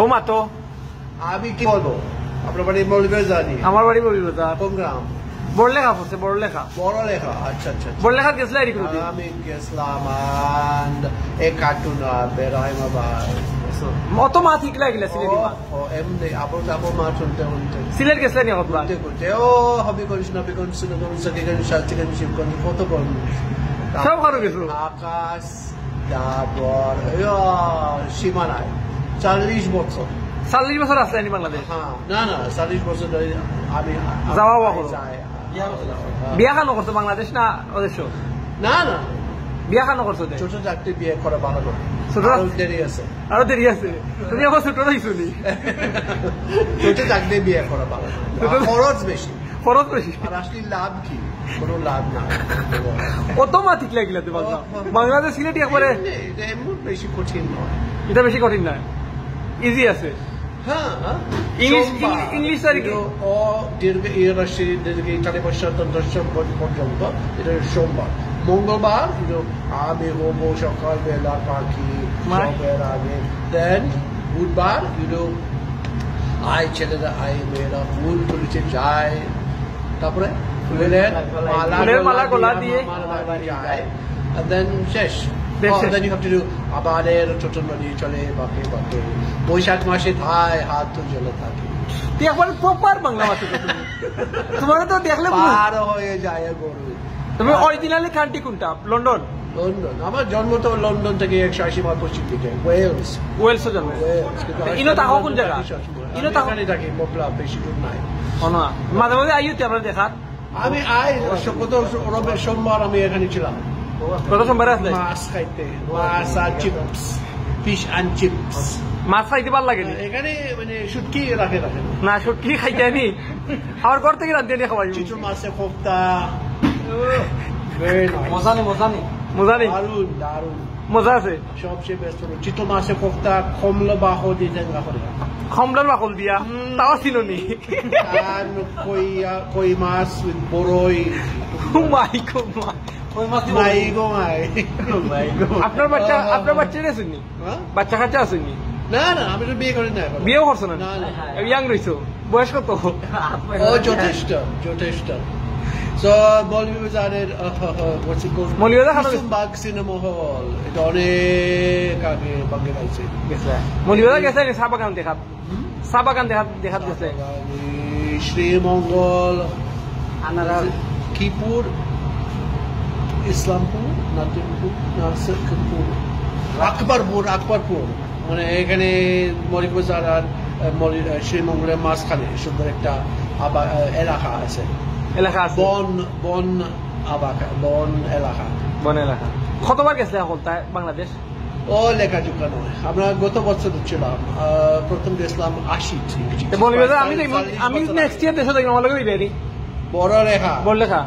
ও মা তো আমি কি বলবো, আপনার বাড়ি মৌলভীবাজার? আমার বাড়ি মৌলভীবাজার। কোন গ্রাম? বড়লেখা পড়ছে, বড়লেখা। বড়লেখা, আচ্ছা আচ্ছা। বড়লেখা গেছিল এদিকে? আমি গেছিলাম এক কার্টুন বেরহাইমাবাদ। অত মাছ ইকলা গেলা সিলেটি মাছ? এমনি আপন আপন মাছ শুনতে শুনতে সিলেট গেছিলেন কতবার? ও হবি করিস না বিকন কত বড় সব ভালো গেছো। আকাশ, তারপর সীমা নাই। 40 বছর। 40 বছর আসলেনি বাংলাদেশ? হ্যাঁ, না না 40 বছর আমি যাওয়া যাই। বিয়া খানো করছো বাংলাদেশ না ওদেশ? না না, বিয়া খানো করছো? ছোট চাকরি বিয়ে করা ভালো না, দেরি আছে। আরো দেরি আছে? তুমি আবার ছোট রইছো নি? ছোট চাকরি বিয়ে করা ভালো না, খরচ বেশি। খরচ বেশি আর আসলে লাভ কি? কোনো লাভ না। কত মা ঠিক লাগিলা বাংলাদেশ সিলেটি একবারে? এমন বেশি কঠিন নয়, এটা বেশি কঠিন নয়, ইজি আছে। হ্যাঁ, ইংলিশ আর কি ও দীর্ঘ ইটালি পর্যন্ত এটা সোমবার। মঙ্গলবার আমি হবো সকালবেলা পাখি সবের আগে। দেন বুধবার আই ছেলেরা আই মেয়েরা ফুল তুলিতে যায়, তারপরে ফুলের মালা গোলা দিয়ে যায়, দেন শেষ। আবার ছোট নদী চলে বাঁকে বাঁকে। বৈশাখ মাসে ধায় হাত তো জলে থাকে। একবার প্রপার বাংলা ভাষা তোমার তো দেখলে পার হয়ে যায় গরু। তুমি অরিজিনালি কান্ট্রি কোনটা? লন্ডন? লন্ডন। আমার জন্ম তো লন্ডন থেকে 180 মাইল পশ্চিম দিকে, ওয়েলস। ওয়েলস জন্ম। ইনো তাও কোন জায়গা? ইনো তাকানি থাকি মোবলা, বেশি দূর নাই। মাঝে মাঝে আইতে আপনার দেখা? আমি গত সোমবার আমি এখানে ছিলাম। গত সোমবার আসলে? মাছ খাইতে, মাছ আর চিপস, ফিশ অ্যান্ড চিপস। মাছ খাইতে ভালো লাগে এখানে, মানে শুটকি রাখে না? শুটকি খাইতে নি আমার ঘর থেকে রান্ধে নিয়ে খাওয়াই। চিতল মাছের কোফতা, মজা নেই? দারুন দারুন মজা আছে। সবচেয়ে বেস্ট হলো চিতল মাছের কোফতা, কমলা বাহো দিয়ে টেঙ্গা করে। কমলার বাকল দিয়া? তাও ছিল নি। কই মাছ বড়ই। আপনার বাচ্চা শুনি? বাচ্চা কাচ্চা আসেনি? না না, আমি তো বিয়ে করি না। বিয়েও করছো না? ইয়াং রইছো? বয়স কত? যথেষ্ট যথেষ্ট। মৌলভীবাজারের কুসুমবাগ সিনেমা হল, এটা অনেক আগে বাঙ্গে পাইছে। মৌলভীবাজার গেছে চা বাগান দেখাত? চা বাগান দেখাত গেছে? শ্রীমঙ্গল, খিপুর, ইসলামপুর, নাসিরপুর, আকবরপুর। মানে এখানে মৌলভীবাজার আর শ্রীমঙ্গলের মাঝখানে সুন্দর একটা এলাকা আছে। বন এলাকা। কতবার গেছে এখন বাংলাদেশ? ও লেখাজোখা নয়, আমরা গত বছর ছিলাম, প্রথম গেছিলাম 80। আমি নেক্সট ইয়ার দেশে থাকি, আমার লাগে বড়লেখা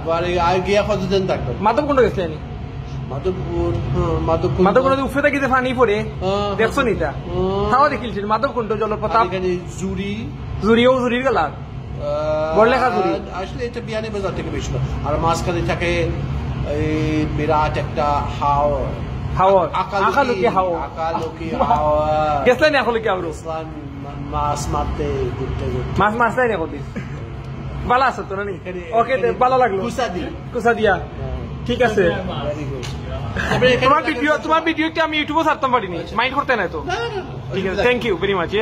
আর গিয়া কতদিন থাকবে? মাধবকুণ্ড গেছে? মাধবকুণ্ড উফে থাকি যে পানি পড়ে দেখছো নি? তাও দেখিল মাধবকুণ্ড জলপ্রপাত। জুড়ির গেলার বড়লেখা জুড়ি আসলে এটা বিয়ানি বাজার থেকে বেশি, আর মাঝখানে থাকে এই বিরাট একটা হাওর, আকালুকি হাওর। গেছিলেন এখনকি? আমরা মাছ মারতে ঘুরতে মাছ মারছাই না কদিন? ভালো আছো তো? নানি ওকে, ভালো লাগলো। কুসা দিয়া, ঠিক আছে। তোমার ভিডিও আমি ইউটিউবে ছাড়তাম পারিনি, মাইন্ড করতে নাই তো? ঠিক আছে, থ্যাংক ইউ ভেরি মাচ।